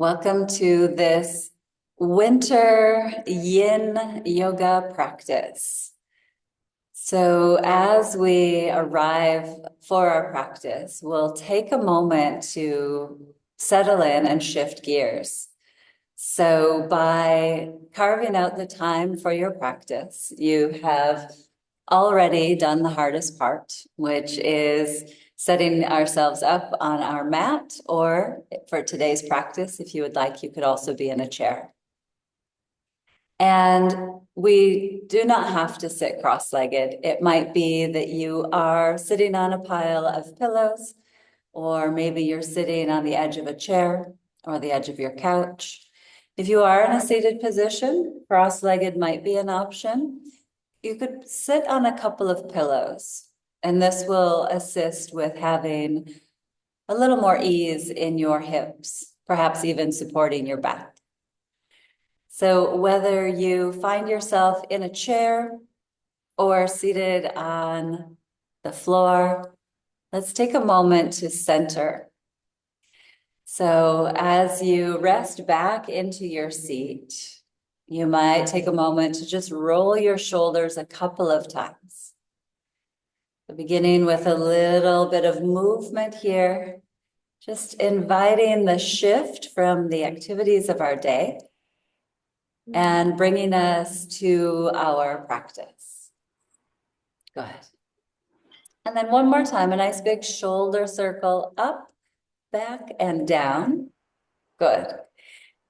Welcome to this winter Yin Yoga practice. So as we arrive for our practice, we'll take a moment to settle in and shift gears. So by carving out the time for your practice, you have already done the hardest part, which is setting ourselves up on our mat, or for today's practice, if you would like, you could also be in a chair. And we do not have to sit cross-legged. It might be that you are sitting on a pile of pillows, or maybe you're sitting on the edge of a chair or the edge of your couch. If you are in a seated position, cross-legged might be an option. You could sit on a couple of pillows, and this will assist with having a little more ease in your hips, perhaps even supporting your back. So whether you find yourself in a chair or seated on the floor, let's take a moment to center. So as you rest back into your seat, you might take a moment to just roll your shoulders a couple of times. Beginning with a little bit of movement here, just inviting the shift from the activities of our day and bringing us to our practice. Go ahead. And then one more time, a nice big shoulder circle up, back, and down. Good.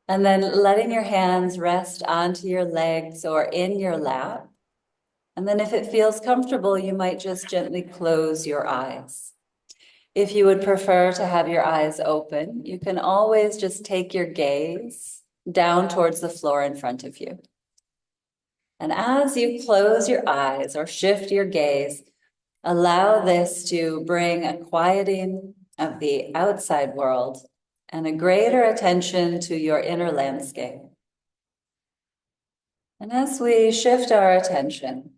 And then letting your hands rest onto your legs or in your lap. And then if it feels comfortable, you might just gently close your eyes. If you would prefer to have your eyes open, you can always just take your gaze down towards the floor in front of you. And as you close your eyes or shift your gaze, allow this to bring a quieting of the outside world and a greater attention to your inner landscape. And as we shift our attention,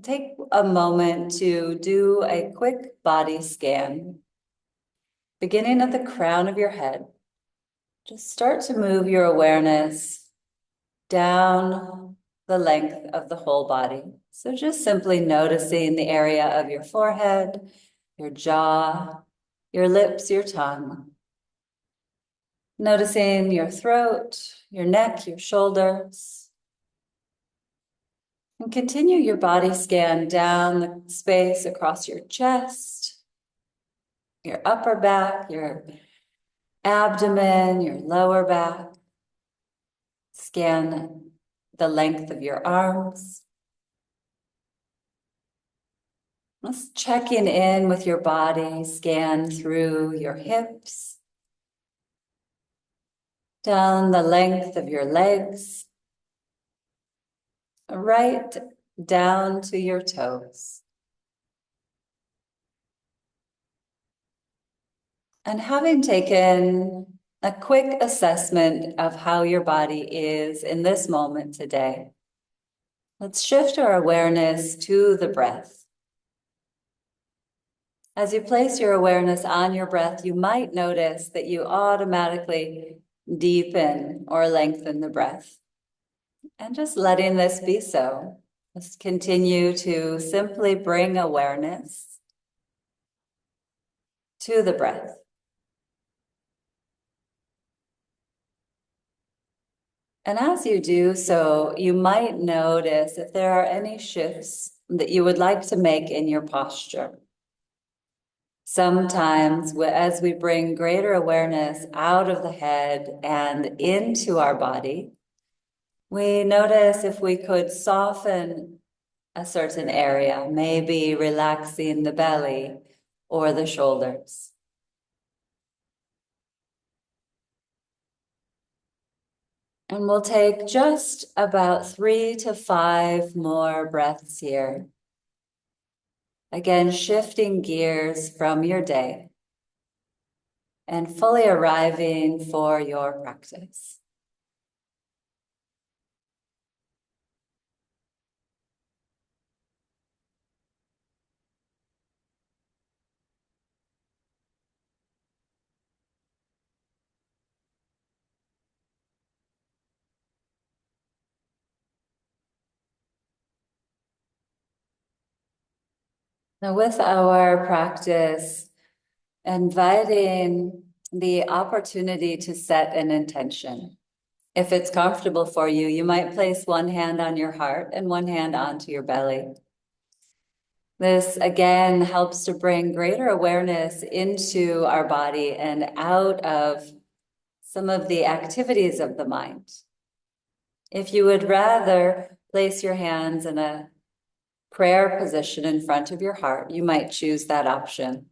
take a moment to do a quick body scan. Beginning at the crown of your head, just start to move your awareness down the length of the whole body. So just simply noticing the area of your forehead, your jaw, your lips, your tongue. Noticing your throat, your neck, your shoulders. And continue your body scan down the space across your chest, your upper back, your abdomen, your lower back. Scan the length of your arms. Just checking in with your body, scan through your hips, down the length of your legs, right down to your toes. And having taken a quick assessment of how your body is in this moment today, let's shift our awareness to the breath. As you place your awareness on your breath, you might notice that you automatically deepen or lengthen the breath. And just letting this be so. Just continue to simply bring awareness to the breath. And as you do so, you might notice if there are any shifts that you would like to make in your posture. Sometimes, as we bring greater awareness out of the head and into our body, we notice if we could soften a certain area, maybe relaxing the belly or the shoulders. And we'll take just about 3 to 5 more breaths here. Again, shifting gears from your day and fully arriving for your practice. Now, with our practice, inviting the opportunity to set an intention. If it's comfortable for you, you might place one hand on your heart and one hand onto your belly. This again helps to bring greater awareness into our body and out of some of the activities of the mind. If you would rather place your hands in a prayer position in front of your heart, you might choose that option.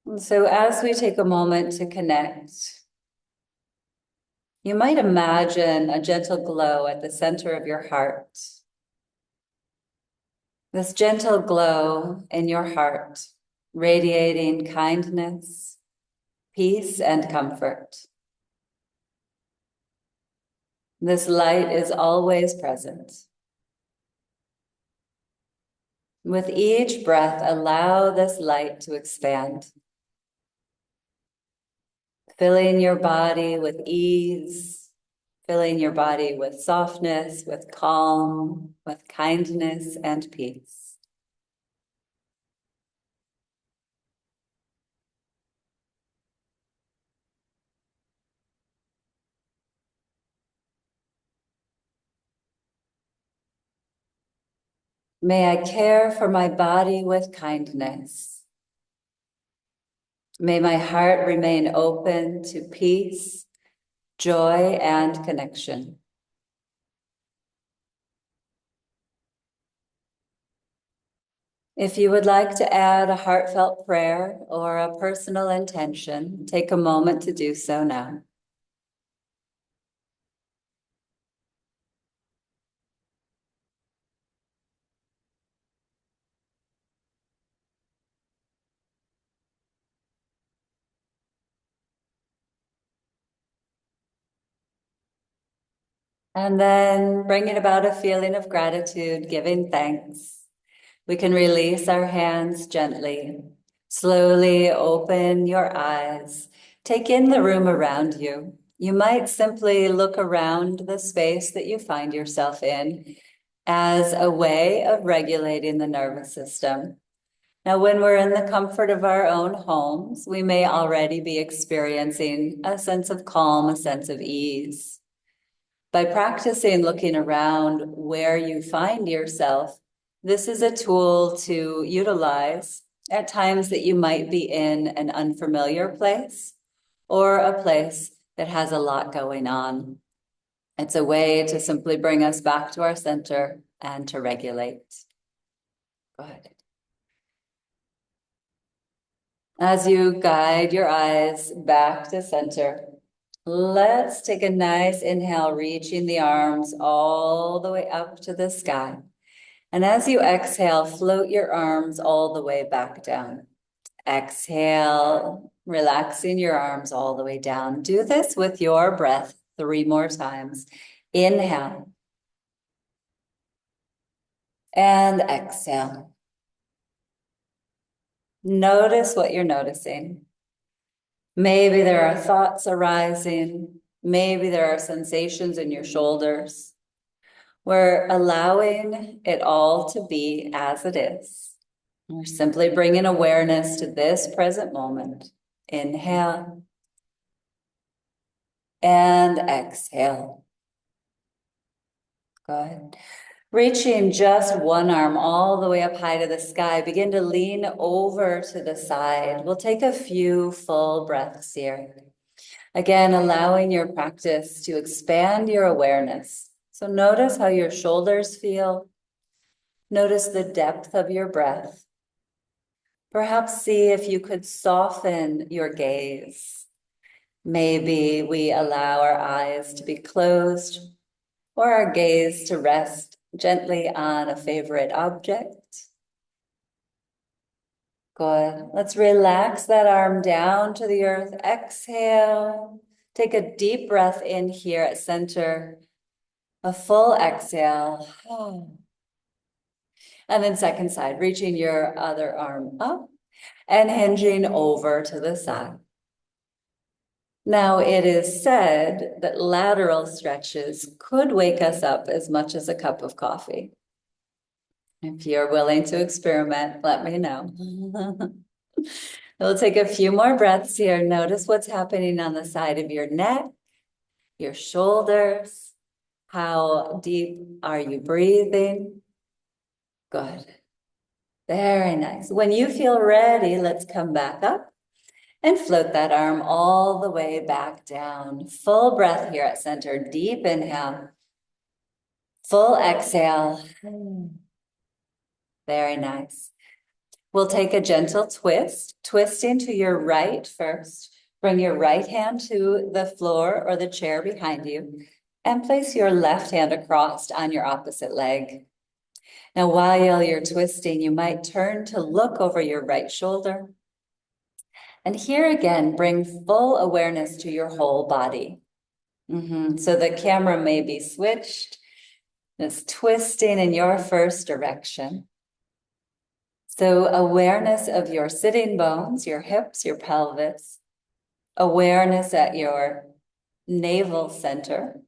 And so as we take a moment to connect, you might imagine a gentle glow at the center of your heart. This gentle glow in your heart, radiating kindness, peace, and comfort. This light is always present. With each breath, allow this light to expand, filling your body with ease, filling your body with softness, with calm, with kindness and peace. May I care for my body with kindness. May my heart remain open to peace, joy, and connection. If you would like to add a heartfelt prayer or a personal intention, take a moment to do so now. And then bringing about a feeling of gratitude, giving thanks. We can release our hands gently. Slowly open your eyes. Take in the room around you. You might simply look around the space that you find yourself in as a way of regulating the nervous system. Now, when we're in the comfort of our own homes, we may already be experiencing a sense of calm, a sense of ease. By practicing looking around where you find yourself, this is a tool to utilize at times that you might be in an unfamiliar place or a place that has a lot going on. It's a way to simply bring us back to our center and to regulate. Good. As you guide your eyes back to center, let's take a nice inhale, reaching the arms all the way up to the sky. And as you exhale, float your arms all the way back down. Exhale, relaxing your arms all the way down. Do this with your breath 3 more times. Inhale. And exhale. Notice what you're noticing. Maybe there are thoughts arising. Maybe there are sensations in your shoulders. We're allowing it all to be as it is. We're simply bringing awareness to this present moment. Inhale and exhale. Good. Reaching just one arm all the way up high to the sky, begin to lean over to the side. We'll take a few full breaths here. Again, allowing your practice to expand your awareness. So notice how your shoulders feel. Notice the depth of your breath. Perhaps see if you could soften your gaze. Maybe we allow our eyes to be closed or our gaze to rest gently on a favorite object. Good. Let's relax that arm down to the earth. Exhale. Take a deep breath in here at center. A full exhale. And then second side, reaching your other arm up and hinging over to the side. Now, it is said that lateral stretches could wake us up as much as a cup of coffee. If you're willing to experiment, let me know. We'll take a few more breaths here. Notice what's happening on the side of your neck, your shoulders. How deep are you breathing? Good. Very nice. When you feel ready, let's come back up and float that arm all the way back down. Full breath here at center. Deep inhale. Full exhale. Very nice. We'll take a gentle twist, twisting to your right first. Bring your right hand to the floor or the chair behind you and place your left hand across on your opposite leg. Now, while you're twisting, you might turn to look over your right shoulder. And here again, bring full awareness to your whole body. So the camera may be switched. It's twisting in your first direction. So awareness of your sitting bones, your hips, your pelvis, awareness at your navel center,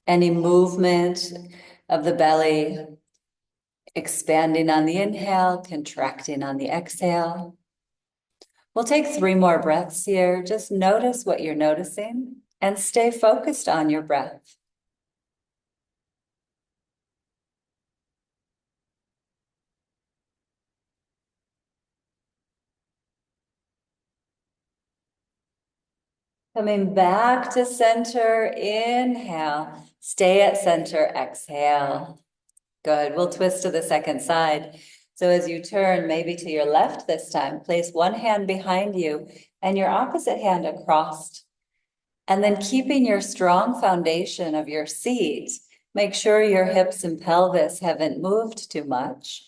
any movement of the belly, expanding on the inhale, contracting on the exhale. We'll take 3 more breaths here. Just notice what you're noticing and stay focused on your breath. Coming back to center, inhale, stay at center, exhale. Good, we'll twist to the second side. So as you turn, maybe to your left this time, place one hand behind you and your opposite hand across. And then keeping your strong foundation of your seat, make sure your hips and pelvis haven't moved too much.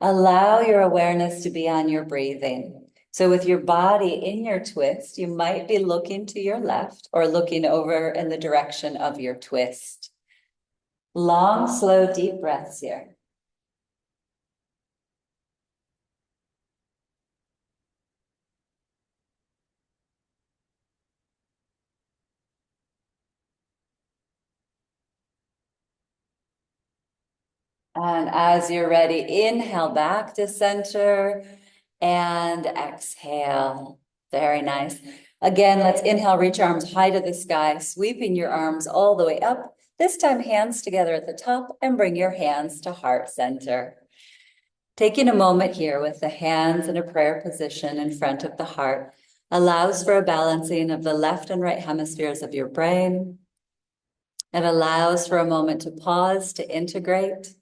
Allow your awareness to be on your breathing. So with your body in your twist, you might be looking to your left or looking over in the direction of your twist. Long, slow, deep breaths here. And as you're ready, inhale back to center and exhale. Very nice. Again, let's inhale, reach arms high to the sky, sweeping your arms all the way up. This time, hands together at the top and bring your hands to heart center. Taking a moment here with the hands in a prayer position in front of the heart allows for a balancing of the left and right hemispheres of your brain. It allows for a moment to pause, to integrate.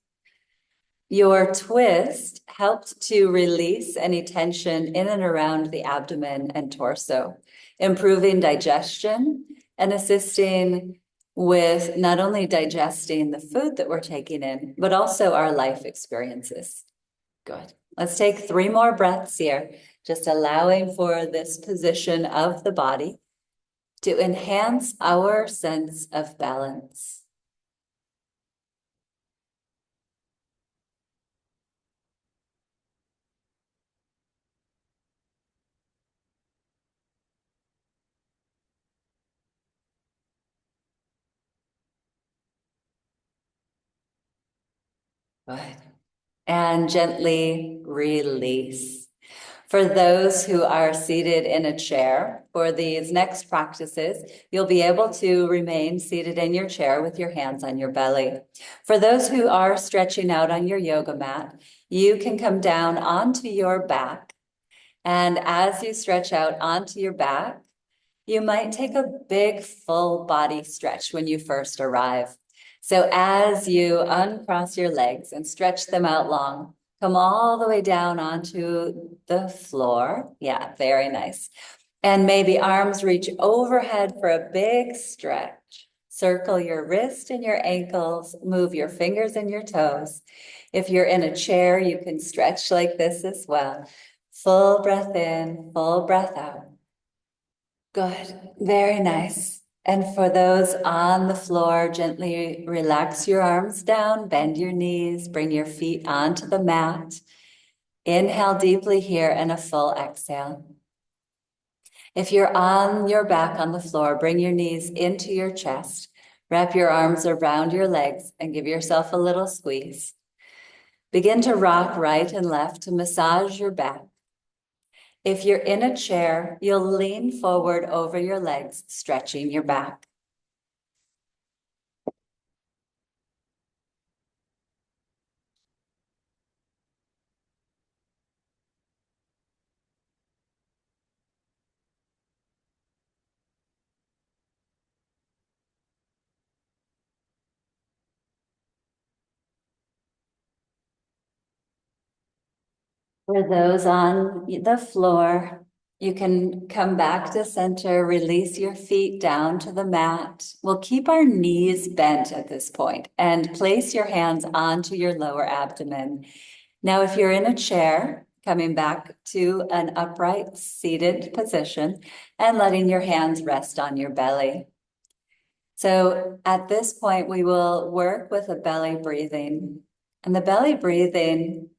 Your twist helped to release any tension in and around the abdomen and torso, improving digestion and assisting with not only digesting the food that we're taking in, but also our life experiences. Good. Let's take 3 more breaths here, just allowing for this position of the body to enhance our sense of balance. Good. And gently release. For those who are seated in a chair, for these next practices, you'll be able to remain seated in your chair with your hands on your belly. For those who are stretching out on your yoga mat, you can come down onto your back. And as you stretch out onto your back, you might take a big full body stretch when you first arrive. So as you uncross your legs and stretch them out long, come all the way down onto the floor. Yeah, very nice. And maybe arms reach overhead for a big stretch. Circle your wrist and your ankles, move your fingers and your toes. If you're in a chair, you can stretch like this as well. Full breath in, full breath out. Good, very nice. And for those on the floor, gently relax your arms down, bend your knees, bring your feet onto the mat. Inhale deeply here and a full exhale. If you're on your back on the floor, bring your knees into your chest, wrap your arms around your legs and give yourself a little squeeze. Begin to rock right and left to massage your back. If you're in a chair, you'll lean forward over your legs, stretching your back. For those on the floor, you can come back to center, release your feet down to the mat. We'll keep our knees bent at this point and place your hands onto your lower abdomen. Now, if you're in a chair, coming back to an upright seated position and letting your hands rest on your belly. So at this point, we will work with a belly breathing. And the belly breathing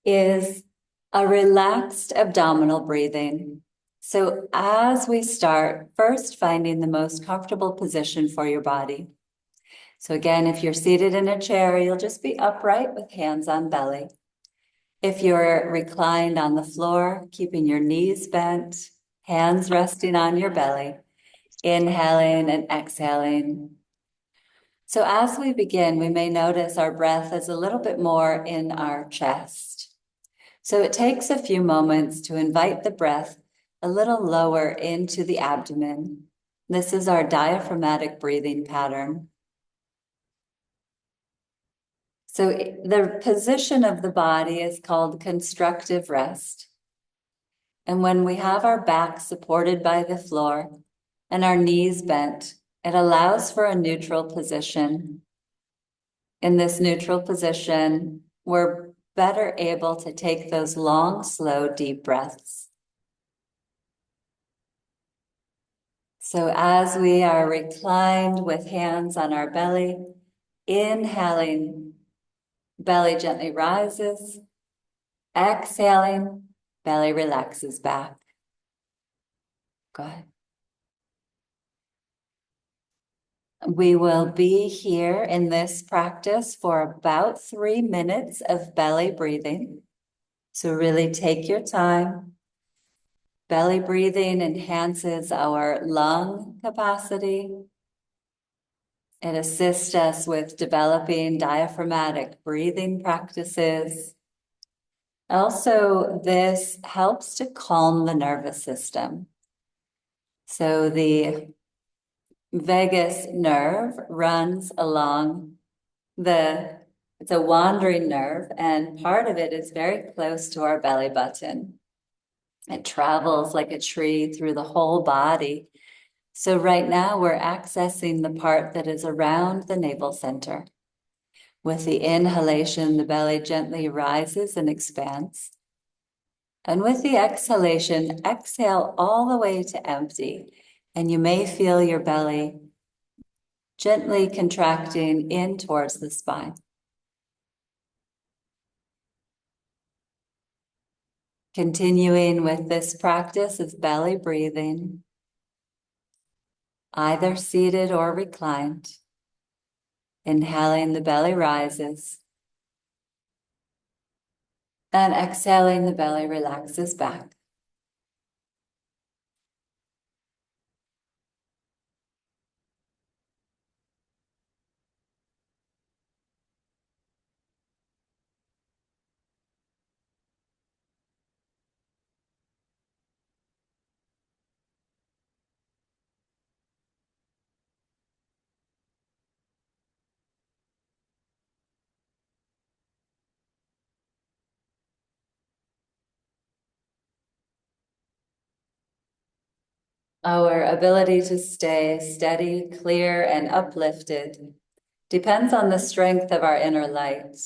is a relaxed abdominal breathing. So as we start, first finding the most comfortable position for your body. So again, if you're seated in a chair, you'll just be upright with hands on belly. If you're reclined on the floor, keeping your knees bent, hands resting on your belly, inhaling and exhaling. So as we begin, we may notice our breath is a little bit more in our chest. So it takes a few moments to invite the breath a little lower into the abdomen. This is our diaphragmatic breathing pattern. So the position of the body is called constructive rest. And when we have our back supported by the floor and our knees bent, it allows for a neutral position. In this neutral position, we're better able to take those long, slow, deep breaths. So as we are reclined with hands on our belly, inhaling, belly gently rises. Exhaling, belly relaxes back. Go ahead. We will be here in this practice for about 3 minutes of belly breathing. So really take your time. Belly breathing enhances our lung capacity. It assists us with developing diaphragmatic breathing practices. Also, this helps to calm the nervous system. So the vagus nerve runs along it's a wandering nerve, and part of it is very close to our belly button. It travels like a tree through the whole body. So right now we're accessing the part that is around the navel center. With the inhalation, the belly gently rises and expands. And with the exhalation, exhale all the way to empty. And you may feel your belly gently contracting in towards the spine. Continuing with this practice of belly breathing, either seated or reclined. Inhaling, the belly rises. And exhaling, the belly relaxes back. Our ability to stay steady, clear, and uplifted depends on the strength of our inner light.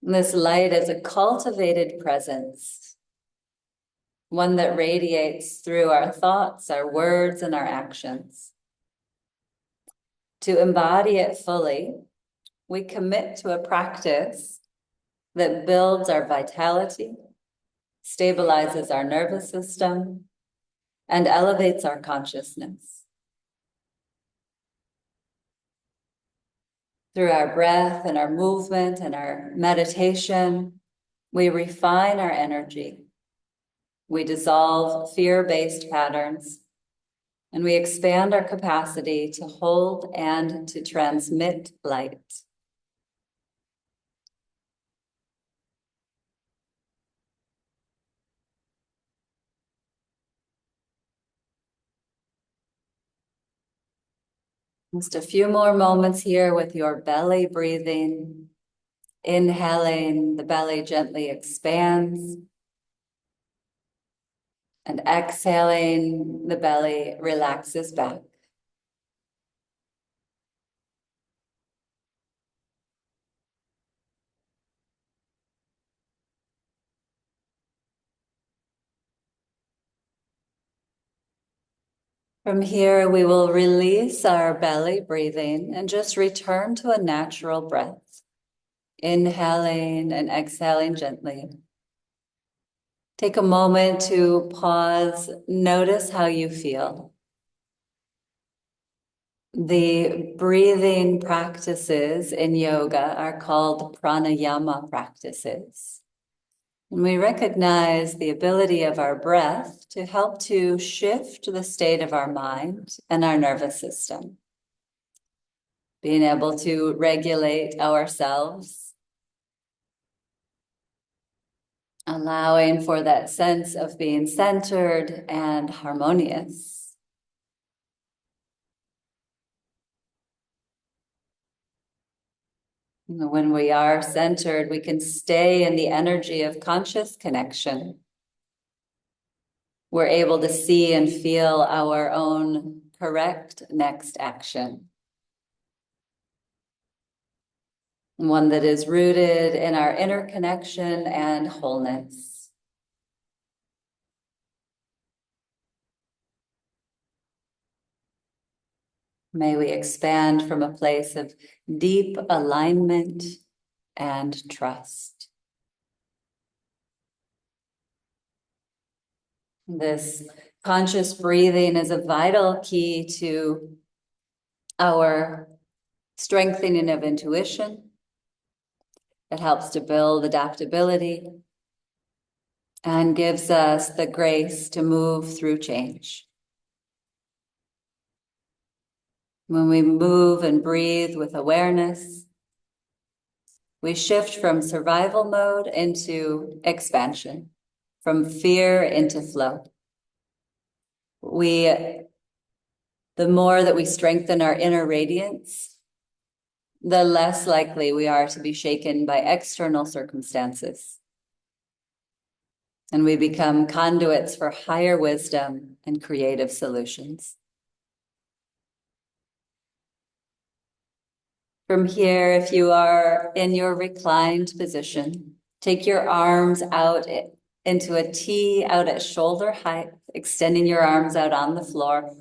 This light is a cultivated presence, one that radiates through our thoughts, our words, and our actions. To embody it fully, we commit to a practice that builds our vitality, stabilizes our nervous system, and elevates our consciousness. Through our breath and our movement and our meditation, we refine our energy. We dissolve fear-based patterns, and we expand our capacity to hold and to transmit light. Just a few more moments here with your belly breathing. Inhaling, the belly gently expands. And exhaling, the belly relaxes back. From here, we will release our belly breathing and just return to a natural breath. Inhaling and exhaling gently. Take a moment to pause, notice how you feel. The breathing practices in yoga are called pranayama practices. And we recognize the ability of our breath to help to shift the state of our mind and our nervous system. Being able to regulate ourselves, allowing for that sense of being centered and harmonious. When we are centered, we can stay in the energy of conscious connection. We're able to see and feel our own correct next action. One that is rooted in our inner connection and wholeness. May we expand from a place of deep alignment and trust. This conscious breathing is a vital key to our strengthening of intuition. It helps to build adaptability and gives us the grace to move through change. When we move and breathe with awareness, we shift from survival mode into expansion, from fear into flow. The more that we strengthen our inner radiance, the less likely we are to be shaken by external circumstances. And we become conduits for higher wisdom and creative solutions. From here, if you are in your reclined position, take your arms out into a T out at shoulder height, extending your arms out on the floor.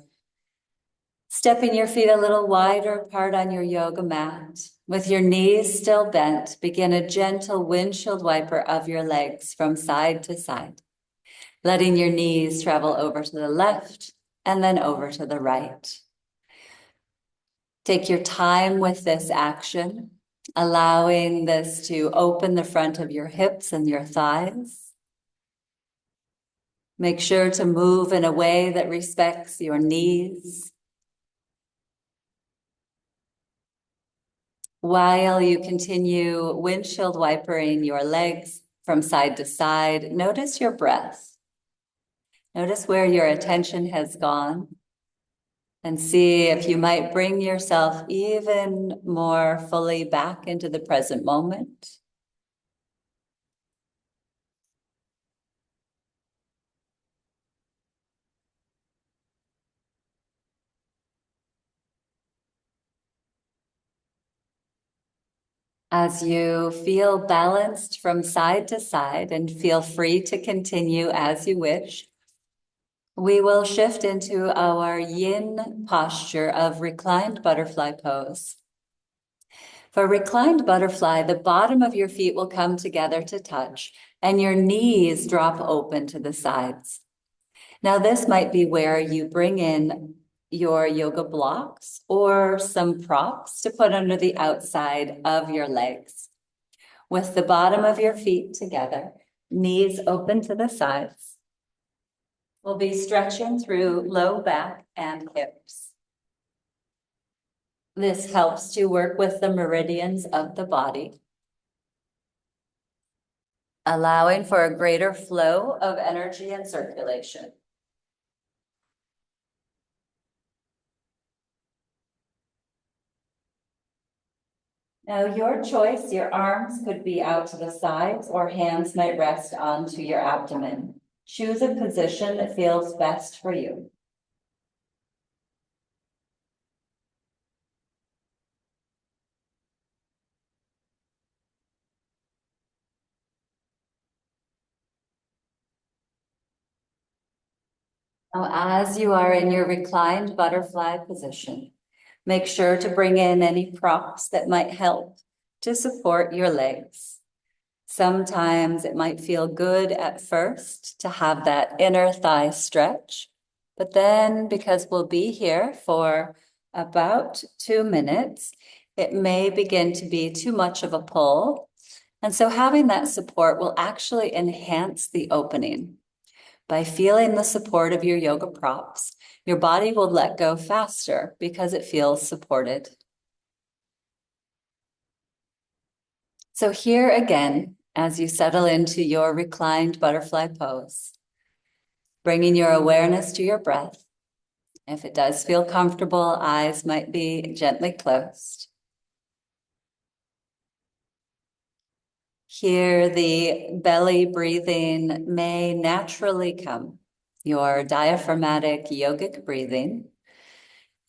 Stepping your feet a little wider apart on your yoga mat. With your knees still bent, begin a gentle windshield wiper of your legs from side to side, letting your knees travel over to the left and then over to the right. Take your time with this action, allowing this to open the front of your hips and your thighs. Make sure to move in a way that respects your knees. While you continue windshield wipering your legs from side to side, notice your breath. Notice where your attention has gone. And see if you might bring yourself even more fully back into the present moment. As you feel balanced from side to side and feel free to continue as you wish, we will shift into our yin posture of reclined butterfly pose. For reclined butterfly, the bottom of your feet will come together to touch and your knees drop open to the sides. Now, this might be where you bring in your yoga blocks or some props to put under the outside of your legs, with the bottom of your feet together, knees open to the sides. We'll be stretching through low back and hips. This helps to work with the meridians of the body, allowing for a greater flow of energy and circulation. Now, your choice, your arms could be out to the sides or hands might rest onto your abdomen. Choose a position that feels best for you. Now, as you are in your reclined butterfly position, make sure to bring in any props that might help to support your legs. Sometimes it might feel good at first to have that inner thigh stretch, but then because we'll be here for about 2 minutes, it may begin to be too much of a pull. And so having that support will actually enhance the opening. By feeling the support of your yoga props, your body will let go faster because it feels supported. So here again, as you settle into your reclined butterfly pose, bringing your awareness to your breath. If it does feel comfortable, eyes might be gently closed. Here, the belly breathing may naturally come. Your diaphragmatic yogic breathing.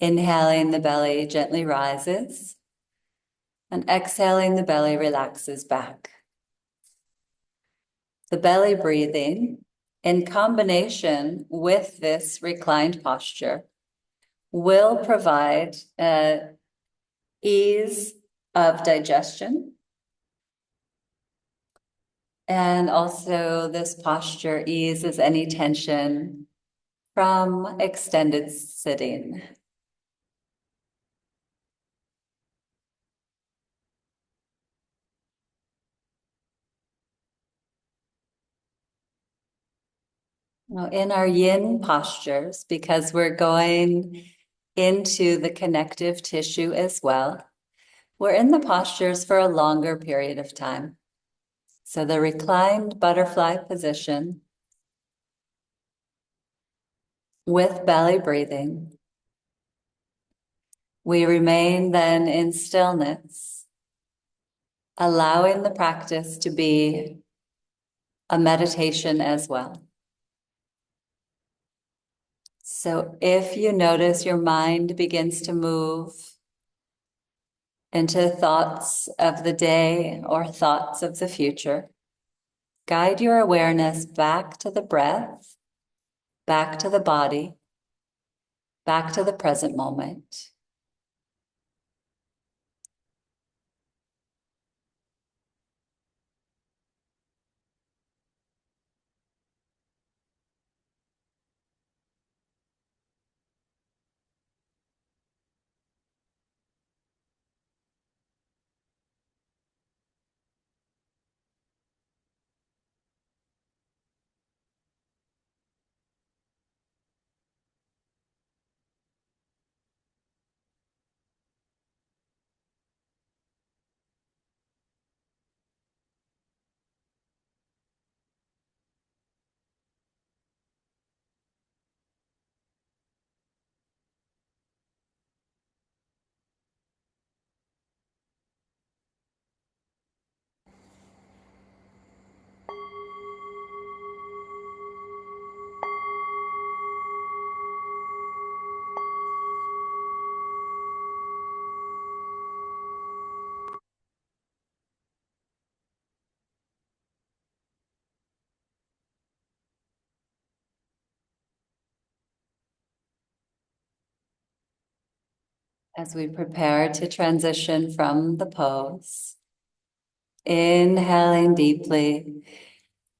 Inhaling, the belly gently rises, and exhaling, the belly relaxes back. The belly breathing, in combination with this reclined posture, will provide ease of digestion. And also this posture eases any tension from extended sitting. Now, in our yin postures, because we're going into the connective tissue as well, we're in the postures for a longer period of time. So the reclined butterfly position with belly breathing. We remain then in stillness, allowing the practice to be a meditation as well. So if you notice your mind begins to move into thoughts of the day or thoughts of the future, guide your awareness back to the breath, back to the body, back to the present moment. As we prepare to transition from the pose, inhaling deeply,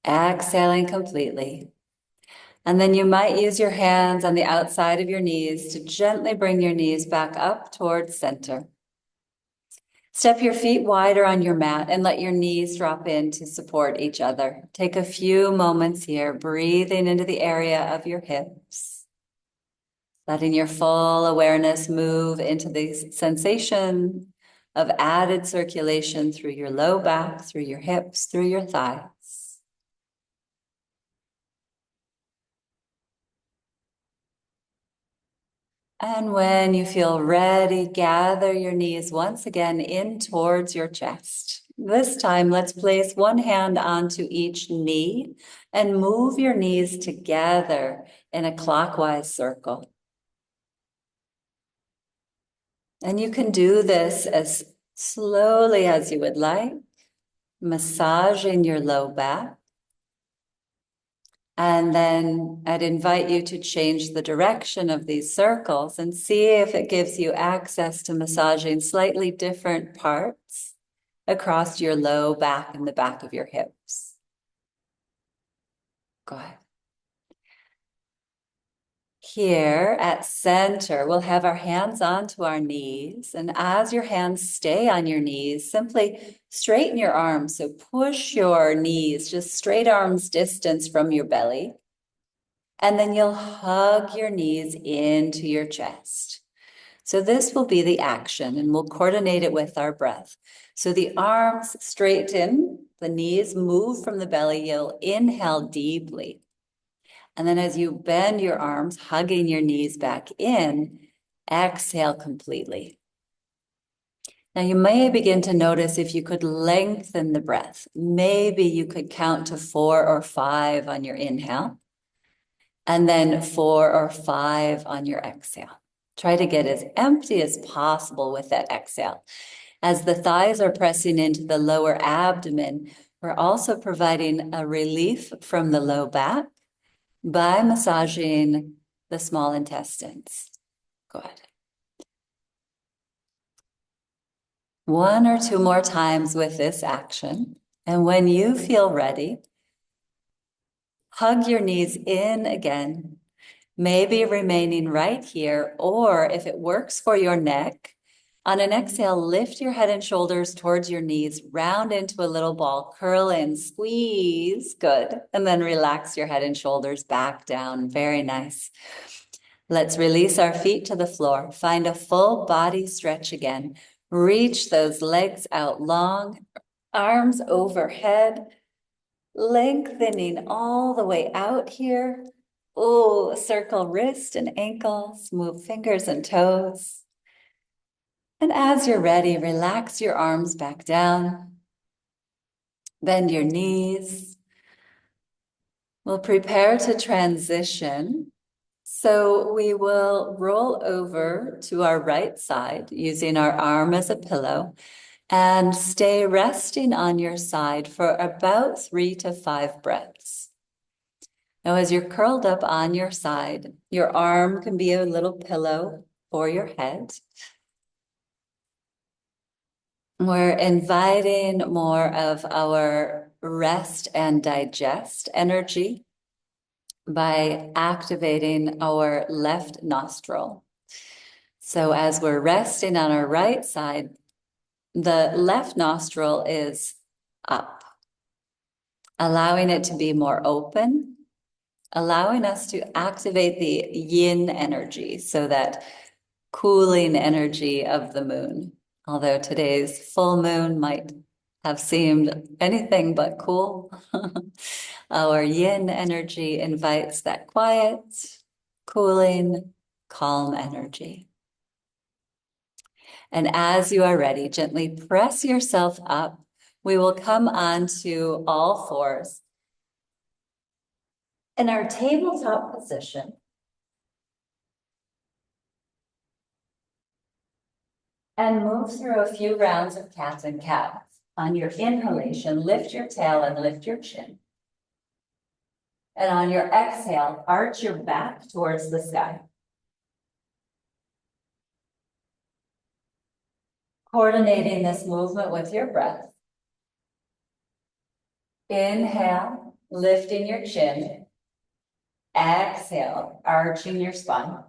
exhaling completely. And then you might use your hands on the outside of your knees to gently bring your knees back up towards center. Step your feet wider on your mat and let your knees drop in to support each other. Take a few moments here, breathing into the area of your hips, letting your full awareness move into the sensation of added circulation through your low back, through your hips, through your thighs. And when you feel ready, gather your knees once again in towards your chest. This time, let's place one hand onto each knee and move your knees together in a clockwise circle. And you can do this as slowly as you would like, massaging your low back. And then I'd invite you to change the direction of these circles and see if it gives you access to massaging slightly different parts across your low back and the back of your hips. Go ahead. Here at center, we'll have our hands onto our knees. And as your hands stay on your knees, simply straighten your arms. So push your knees just straight arms distance from your belly. And then you'll hug your knees into your chest. So this will be the action, and we'll coordinate it with our breath. So the arms straighten, the knees move from the belly. You'll inhale deeply. And then as you bend your arms, hugging your knees back in, exhale completely. Now you may begin to notice if you could lengthen the breath. Maybe you could count to 4 or 5 on your inhale, and then 4 or 5 on your exhale. Try to get as empty as possible with that exhale. As the thighs are pressing into the lower abdomen, we're also providing a relief from the low back by massaging the small intestines. Go ahead. 1 or 2 more times with this action. And when you feel ready, hug your knees in again, maybe remaining right here, or if it works for your neck, on an exhale, lift your head and shoulders towards your knees, round into a little ball, curl in, squeeze, good, and then relax your head and shoulders back down, very nice. Let's release our feet to the floor, find a full body stretch again, reach those legs out long, arms overhead, lengthening all the way out here. Oh, circle wrist and ankles, move fingers and toes. And as you're ready, relax your arms back down. Bend your knees. We'll prepare to transition. So we will roll over to our right side using our arm as a pillow and stay resting on your side for about 3 to 5 breaths. Now, as you're curled up on your side, your arm can be a little pillow for your head. We're inviting more of our rest and digest energy by activating our left nostril. So as we're resting on our right side, the left nostril is up, allowing it to be more open, allowing us to activate the yin energy, so that cooling energy of the moon. Although today's full moon might have seemed anything but cool, our yin energy invites that quiet, cooling, calm energy. And as you are ready, gently press yourself up. We will come onto all fours in our tabletop position. And move through a few rounds of cats and cows. On your inhalation, lift your tail and lift your chin. And on your exhale, arch your back towards the sky. Coordinating this movement with your breath. Inhale, lifting your chin. Exhale, arching your spine.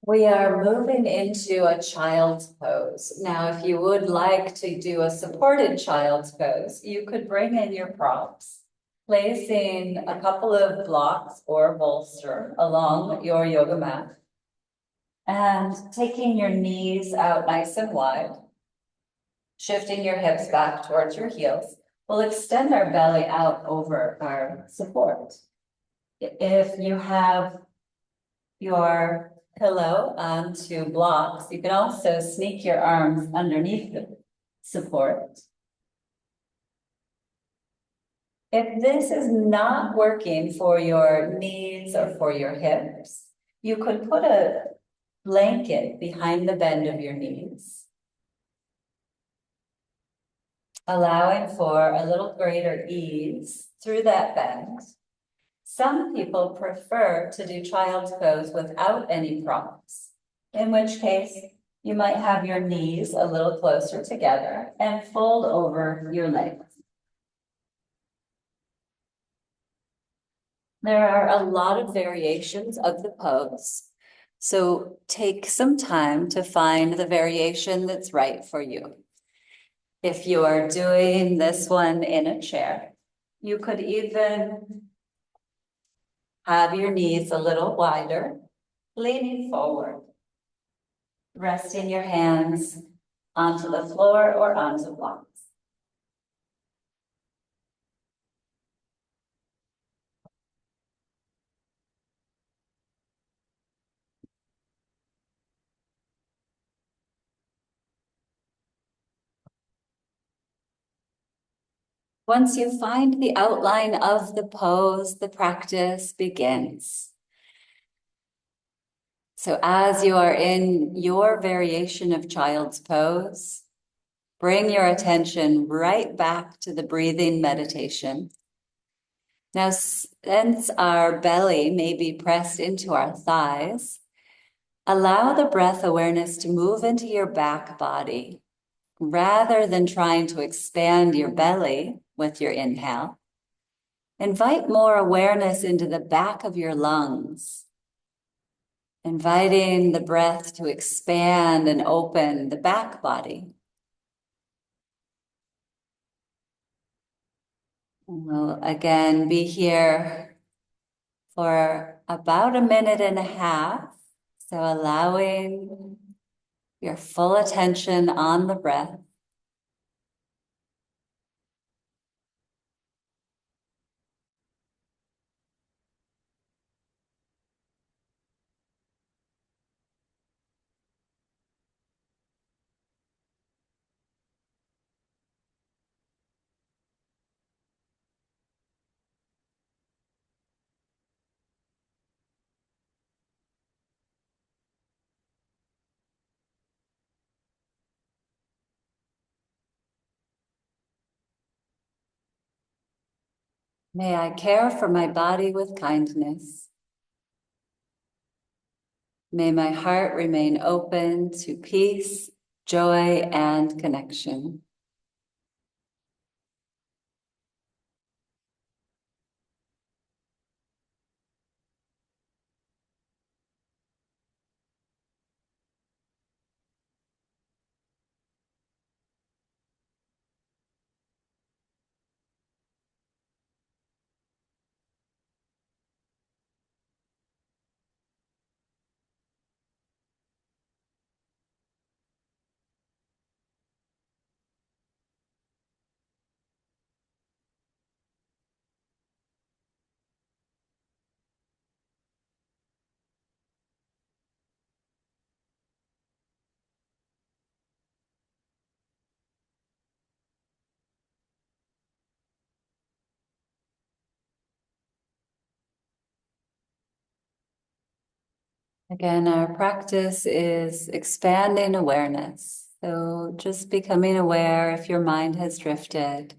We are moving into a child's pose. Now, if you would like to do a supported child's pose, you could bring in your props, placing a couple of blocks or bolster along your yoga mat, and taking your knees out nice and wide, shifting your hips back towards your heels. We'll extend our belly out over our support. If you have your pillow onto blocks, you can also sneak your arms underneath the support. If this is not working for your knees or for your hips, you could put a blanket behind the bend of your knees, allowing for a little greater ease through that bend. Some people prefer to do child's pose without any props, in which case you might have your knees a little closer together and fold over your legs. There are a lot of variations of the pose, so take some time to find the variation that's right for you. If you are doing this one in a chair, you could even have your knees a little wider, leaning forward, resting your hands onto the floor or onto blocks. Once you find the outline of the pose, the practice begins. So as you are in your variation of child's pose, bring your attention right back to the breathing meditation. Now, since our belly may be pressed into our thighs, allow the breath awareness to move into your back body rather than trying to expand your belly with your inhale. Invite more awareness into the back of your lungs, inviting the breath to expand and open the back body. We'll again be here for about 1.5 minutes. So allowing your full attention on the breath. May I care for my body with kindness. May my heart remain open to peace, joy, and connection. Again, our practice is expanding awareness. So just becoming aware if your mind has drifted,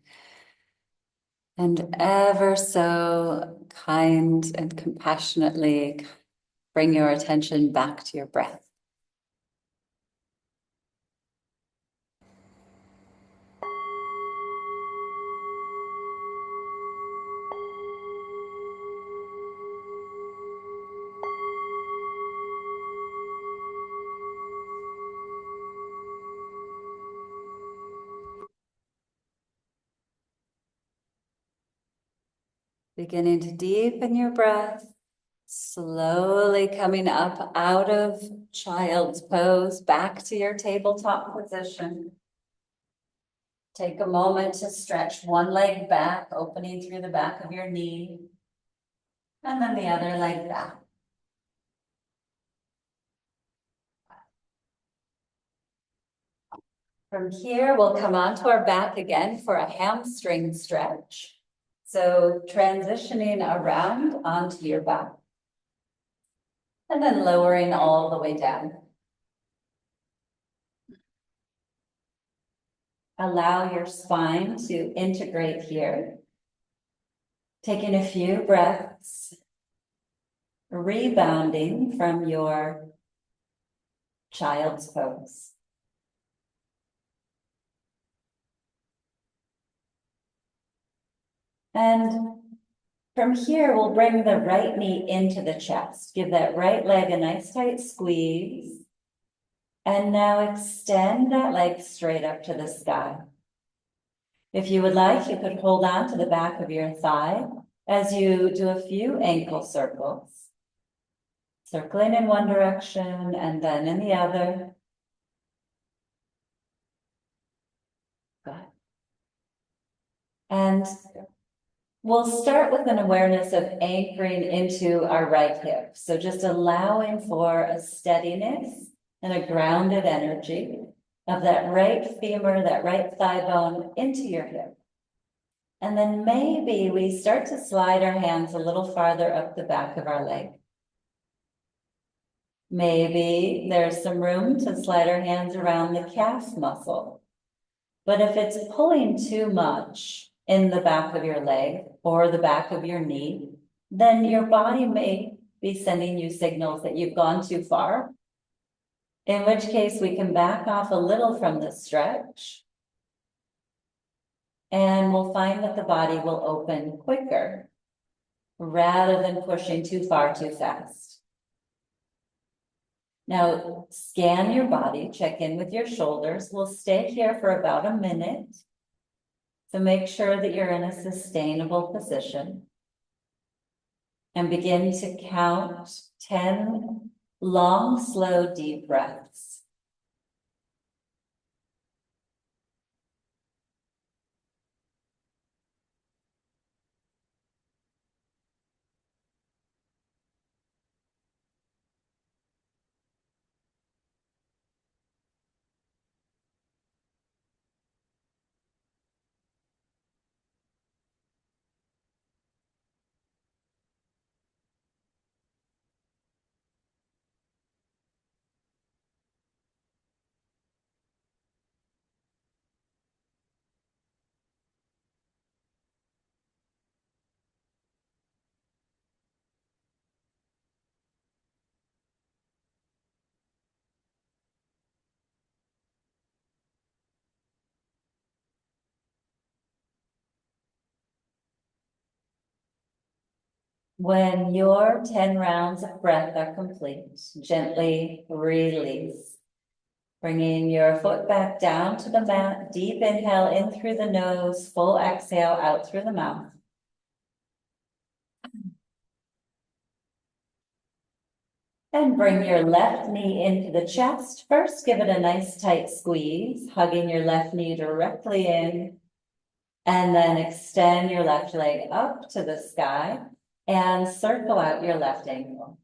and ever so kind and compassionately bring your attention back to your breath. Beginning to deepen your breath, slowly coming up out of child's pose, back to your tabletop position. Take a moment to stretch one leg back, opening through the back of your knee, and then the other leg back. From here, we'll come onto our back again for a hamstring stretch. So transitioning around onto your back, and then lowering all the way down. Allow your spine to integrate here. Taking a few breaths, rebounding from your child's pose. And from here, we'll bring the right knee into the chest. Give that right leg a nice tight squeeze. And now extend that leg straight up to the sky. If you would like, you could hold on to the back of your thigh as you do a few ankle circles. Circling in one direction and then in the other. Good. And we'll start with an awareness of anchoring into our right hip. So just allowing for a steadiness and a grounded energy of that right femur, that right thigh bone into your hip. And then maybe we start to slide our hands a little farther up the back of our leg. Maybe there's some room to slide our hands around the calf muscle. But if it's pulling too much in the back of your leg or the back of your knee, then your body may be sending you signals that you've gone too far. In which case we can back off a little from the stretch. And we'll find that the body will open quicker rather than pushing too far too fast. Now, scan your body, check in with your shoulders. We'll stay here for about a minute. So make sure that you're in a sustainable position. And begin to count 10 long, slow, deep breaths. When your 10 rounds of breath are complete, gently release. Bringing your foot back down to the mat, deep inhale in through the nose, full exhale out through the mouth. And bring your left knee into the chest. First, give it a nice tight squeeze, hugging your left knee directly in. And then extend your left leg up to the sky and circle out your left ankle.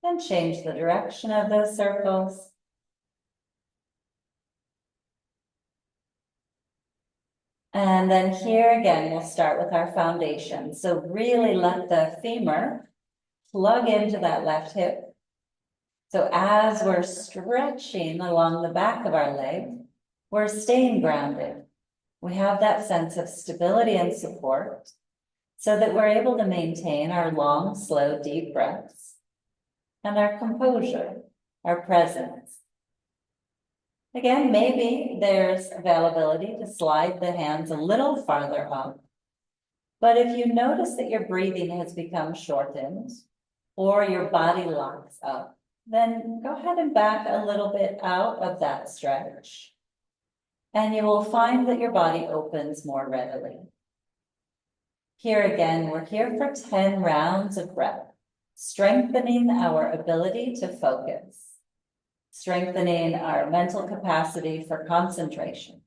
And change the direction of those circles. And then here again, we'll start with our foundation. So really let the femur plug into that left hip. So as we're stretching along the back of our leg, we're staying grounded. We have that sense of stability and support so that we're able to maintain our long, slow, deep breaths and our composure, our presence. Again, maybe there's availability to slide the hands a little farther up. But if you notice that your breathing has become shortened or your body locks up, then go ahead and back a little bit out of that stretch. And you will find that your body opens more readily. Here again, we're here for 10 rounds of breath, strengthening our ability to focus, strengthening our mental capacity for concentration.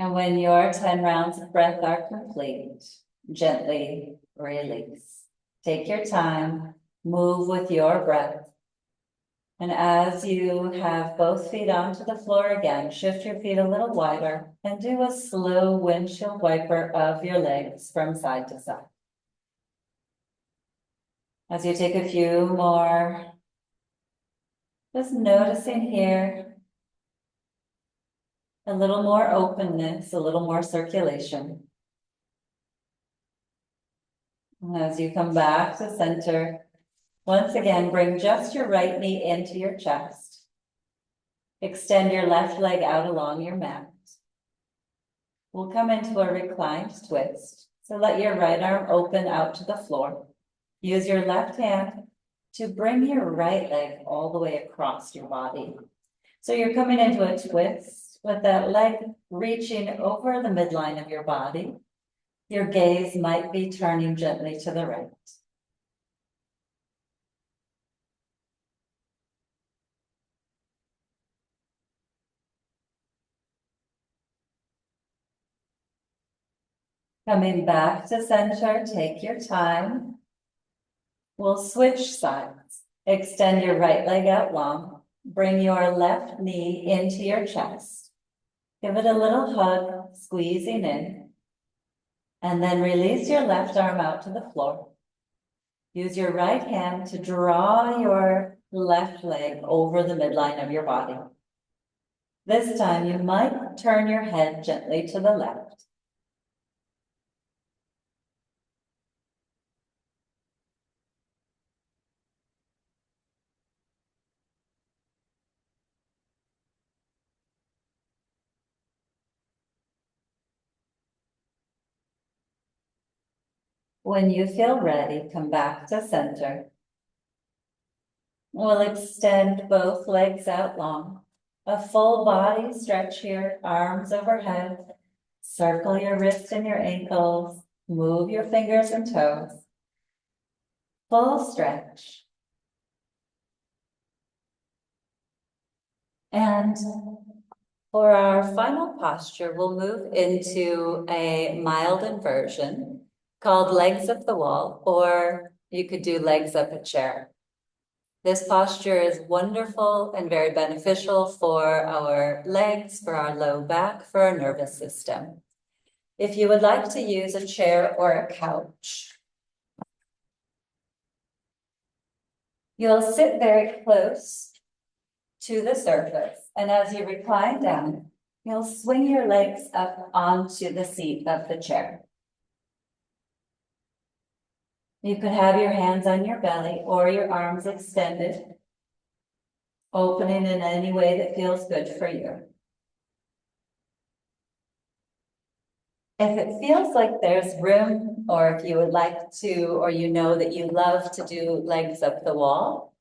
And when your 10 rounds of breath are complete, gently release. Take your time, move with your breath. And as you have both feet onto the floor again, shift your feet a little wider and do a slow windshield wiper of your legs from side to side. As you take a few more, just noticing here a little more openness, a little more circulation. And as you come back to center, once again, bring just your right knee into your chest. Extend your left leg out along your mat. We'll come into a reclined twist. So let your right arm open out to the floor. Use your left hand to bring your right leg all the way across your body. So you're coming into a twist with that leg reaching over the midline of your body. Your gaze might be turning gently to the right. Coming back to center, take your time. We'll switch sides. Extend your right leg out long. Bring your left knee into your chest. Give it a little hug, squeezing in. And then release your left arm out to the floor. Use your right hand to draw your left leg over the midline of your body. This time you might turn your head gently to the left. When you feel ready, come back to center. We'll extend both legs out long. A full body stretch here, arms overhead. Circle your wrists and your ankles. Move your fingers and toes. Full stretch. And for our final posture, we'll move into a mild inversion called legs up the wall, or you could do legs up a chair. This posture is wonderful and very beneficial for our legs, for our low back, for our nervous system. If you would like to use a chair or a couch, you'll sit very close to the surface. And as you recline down, you'll swing your legs up onto the seat of the chair. You could have your hands on your belly or your arms extended, opening in any way that feels good for you. If it feels like there's room, or if you would like to, or you know that you love to do legs up the wall,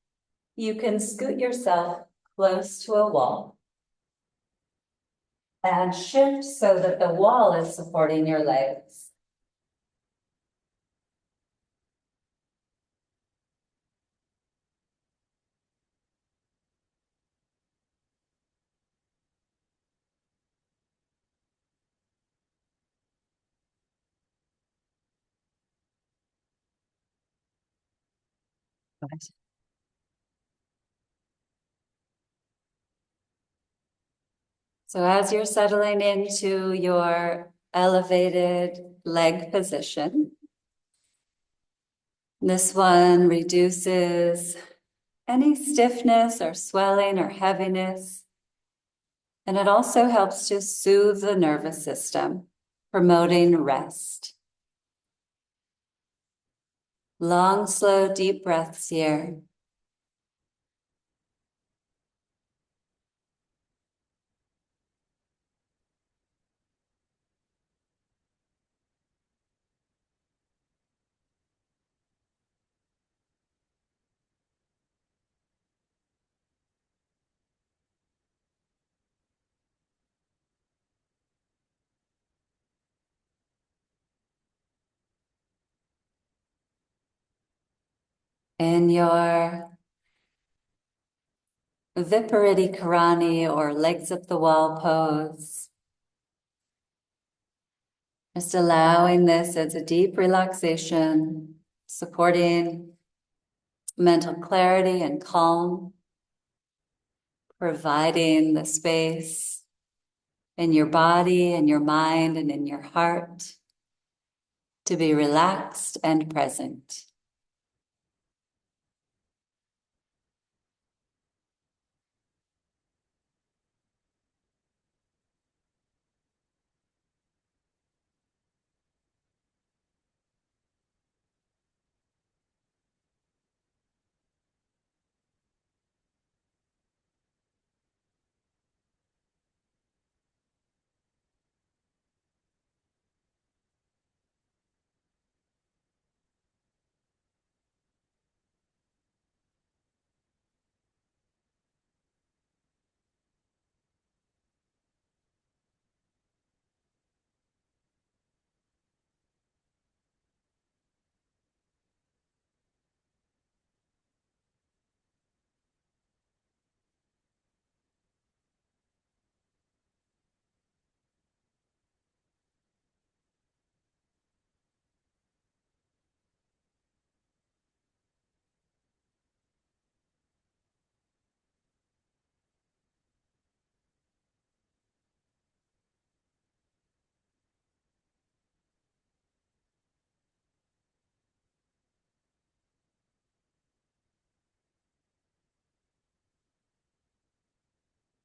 you can scoot yourself close to a wall and shift so that the wall is supporting your legs. So as you're settling into your elevated leg position, this one reduces any stiffness or swelling or heaviness. And it also helps to soothe the nervous system, promoting rest. Long, slow, deep breaths here. In your Vipariti Karani or legs up the wall pose, just allowing this as a deep relaxation, supporting mental clarity and calm, providing the space in your body and your mind and in your heart to be relaxed and present.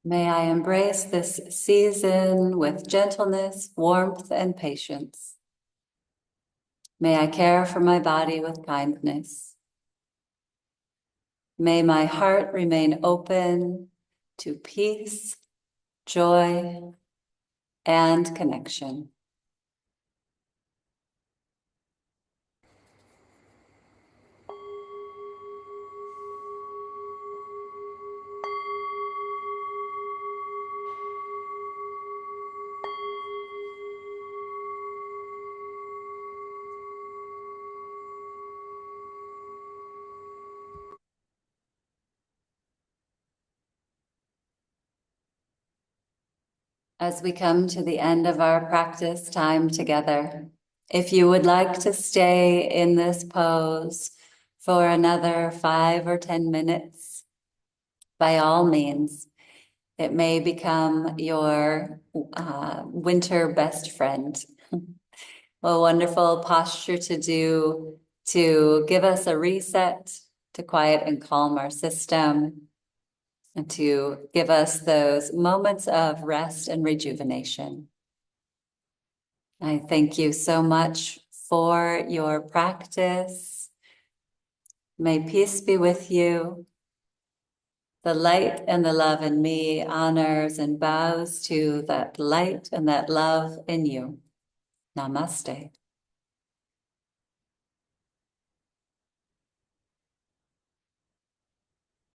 May I embrace this season with gentleness, warmth, and patience. May I care for my body with kindness. May my heart remain open to peace, joy, and connection. As we come to the end of our practice time together, if you would like to stay in this pose for another 5 or 10 minutes, by all means, it may become your winter best friend. A wonderful posture to do to give us a reset, to quiet and calm our system, and to give us those moments of rest and rejuvenation. I thank you so much for your practice. May peace be with you. The light and the love in me honors and bows to that light and that love in you. Namaste.